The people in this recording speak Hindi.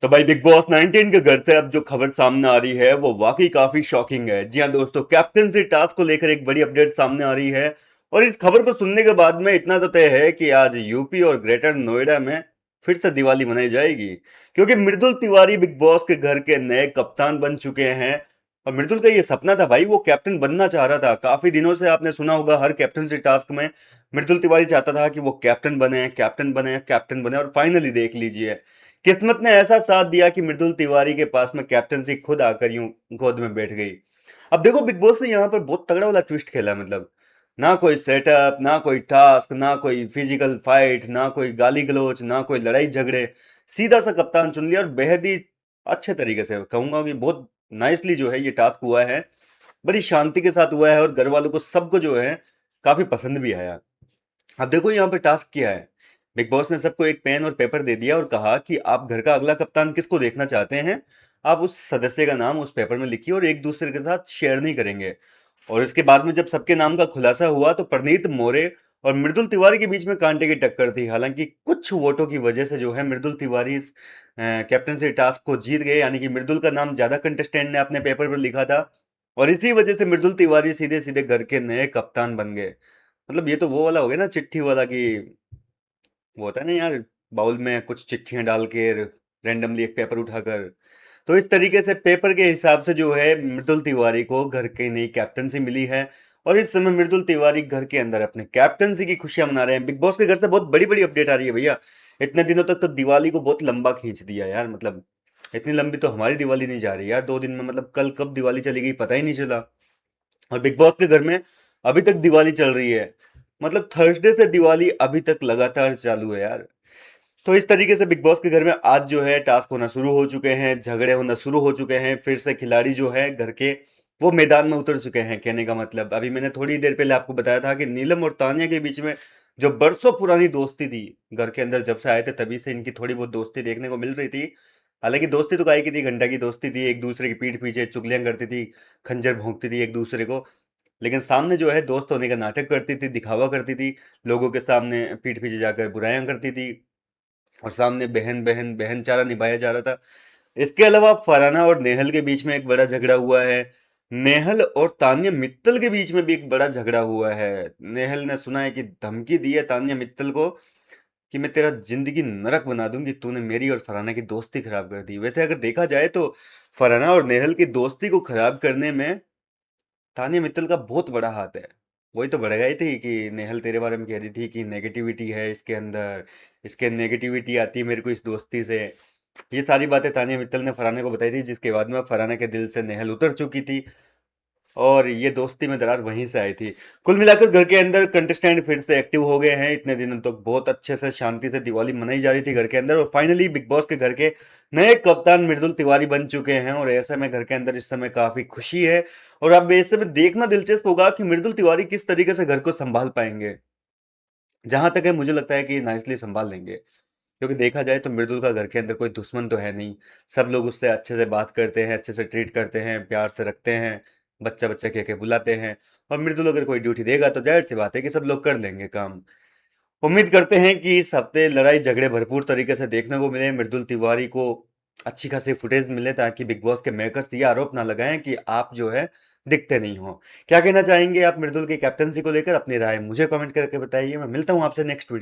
तो भाई बिग बॉस 19 के घर से अब जो खबर सामने आ रही है वो वाकई काफी शॉकिंग है। जी हाँ दोस्तों, कैप्टनसी टास्क को लेकर एक बड़ी अपडेट सामने आ रही है। और इस खबर को सुनने के बाद में इतना तो तय है कि आज यूपी और ग्रेटर नोएडा में फिर से दिवाली मनाई जाएगी, क्योंकि मृदुल तिवारी बिग बॉस के घर के नए कप्तान बन चुके हैं। और मृदुल का ये सपना था भाई, वो कैप्टन बनना चाह रहा था काफी दिनों से। आपने सुना होगा हर कैप्टनसी टास्क में मृदुल तिवारी चाहता था कि वो कैप्टन बने, कैप्टन बने, कैप्टन बने, और फाइनली देख लीजिए, किस्मत ने ऐसा साथ दिया कि मृदुल तिवारी के पास में कैप्टनसी खुद आकर यूं गोद में बैठ गई। अब देखो, बिग बॉस ने यहाँ पर बहुत तगड़ा वाला ट्विस्ट खेला। मतलब ना कोई सेटअप, ना कोई टास्क, ना कोई फिजिकल फाइट, ना कोई गाली गलौज, ना कोई लड़ाई झगड़े, सीधा सा कप्तान चुन लिया। और बेहद ही अच्छे तरीके से कहूंगा कि बहुत नाइसली जो है ये टास्क हुआ है, बड़ी शांति के साथ हुआ है, और घर वालों को सबको जो है काफी पसंद भी आया। अब देखो यहाँ पे टास्क क्या है। बिग बॉस ने सबको एक पेन और पेपर दे दिया और कहा कि आप घर का अगला कप्तान किसको देखना चाहते हैं, आप उस सदस्य का नाम उस पेपर में लिखिए और एक दूसरे के साथ शेयर नहीं करेंगे। और इसके बाद में जब सबके नाम का खुलासा हुआ तो प्रनीत मोरे और मृदुल तिवारी के बीच में कांटे की टक्कर थी। हालांकि कुछ वोटों की वजह से जो है मृदुल तिवारी इस कैप्टनसी टास्क को जीत गए, यानी कि मृदुल का नाम ज्यादा कंटेस्टेंट ने अपने पेपर पर लिखा था। और इसी वजह से मृदुल तिवारी सीधे सीधे घर के नए कप्तान बन गए। मतलब ये तो वो वाला हो गया ना, चिट्ठी वाला, कि वो होता है ना यार, बाउल में कुछ चिट्ठियां डाल के रैंडमली एक पेपर उठाकर। तो इस तरीके से पेपर के हिसाब से जो है मृदुल तिवारी को घर की नई कैप्टनसी मिली है। और इस समय मृदुल तिवारी घर के अंदर अपने कैप्टनसी की खुशियां मना रहे हैं। बिग बॉस के घर से बहुत बड़ी बड़ी अपडेट आ रही है भैया। इतने दिनों तक तो दिवाली को बहुत लंबा खींच दिया यार। मतलब इतनी लंबी तो हमारी दिवाली नहीं जा रही यार 2 दिन में। मतलब कल कब दिवाली चली गई पता ही नहीं चला। और बिग बॉस के घर में अभी तक दिवाली चल रही है। मतलब थर्सडे से दिवाली अभी तक लगातार चालू है यार। तो इस तरीके से बिग बॉस के घर में आज जो है टास्क होना शुरू हो चुके हैं, झगड़े होना शुरू हो चुके हैं। फिर से खिलाड़ी जो है घर के, वो मैदान में उतर चुके हैं। कहने का मतलब, अभी मैंने थोड़ी देर पहले आपको बताया था कि नीलम और तानिया के बीच में जो बरसों पुरानी दोस्ती थी, घर के अंदर जब से आए थे तभी से इनकी थोड़ी बहुत दोस्ती देखने को मिल रही थी। हालांकि दोस्ती तो काय की थी, घंटा की दोस्ती थी। एक दूसरे की पीठ पीछे चुगलियां करती थी, खंजर भोंकती थी एक दूसरे को। लेकिन सामने जो है दोस्त होने का नाटक करती थी, दिखावा करती थी, लोगों के सामने पीठ पीछे जाकर बुराइयां करती थी, और सामने बहन बहन बहनचारा निभाया जा रहा था। इसके अलावा फरहाना और नेहल के बीच में एक बड़ा झगड़ा हुआ है। नेहल और तान्या मित्तल के बीच में भी एक बड़ा झगड़ा हुआ है। नेहल ने सुना है कि धमकी दी है तान्या मित्तल को कि मैं तेरा जिंदगी नरक बना दूंगी, तूने मेरी और फरहाना की दोस्ती खराब कर दी। वैसे अगर देखा जाए तो फरहाना और नेहल की दोस्ती को खराब करने में तान्या मित्तल का बहुत बड़ा हाथ है। वही तो बढ़ गई थी कि नेहल तेरे बारे में कह रही थी कि नेगेटिविटी है इसके अंदर, इसके नेगेटिविटी आती है मेरे को इस दोस्ती से। ये सारी बातें तानिया मित्तल ने फरहाना को बताई थी, जिसके बाद में फरहाना के दिल से नेहल उतर चुकी थी, और ये दोस्ती में दरार वहीं से आई थी। कुल मिलाकर घर के अंदर कंटेस्टेंट फिर से एक्टिव हो गए हैं। इतने दिनों तक बहुत अच्छे से शांति से दिवाली मनाई जा रही थी घर के अंदर, और फाइनली बिग बॉस के घर के नए कप्तान मृदुल तिवारी बन चुके हैं। और ऐसे में घर के अंदर इस समय काफी खुशी है। और अब ऐसे में देखना दिलचस्प होगा कि मृदुल तिवारी किस तरीके से घर को संभाल पाएंगे। जहां तक है मुझे लगता है कि नाइसली संभाल लेंगे, क्योंकि देखा जाए तो मृदुल का घर के अंदर कोई दुश्मन तो है नहीं। सब लोग उससे अच्छे से बात करते हैं, अच्छे से ट्रीट करते हैं, प्यार से रखते हैं, बच्चा बच्चा कह के बुलाते हैं। और मृदुल अगर कोई ड्यूटी देगा तो जाहिर सी बात है कि सब लोग कर लेंगे काम। उम्मीद करते हैं कि इस हफ्ते लड़ाई झगड़े भरपूर तरीके से देखने को मिले, मृदुल तिवारी को अच्छी खासी फुटेज मिले, ताकि बिग बॉस के मेकर्स ये आरोप ना लगाएं कि आप जो है दिखते नहीं हो। क्या कहना चाहेंगे आप मृदुल की कैप्टनसी को लेकर? अपनी राय मुझे कमेंट करके बताइए। मैं मिलता हूं आपसे नेक्स्ट वीडियो।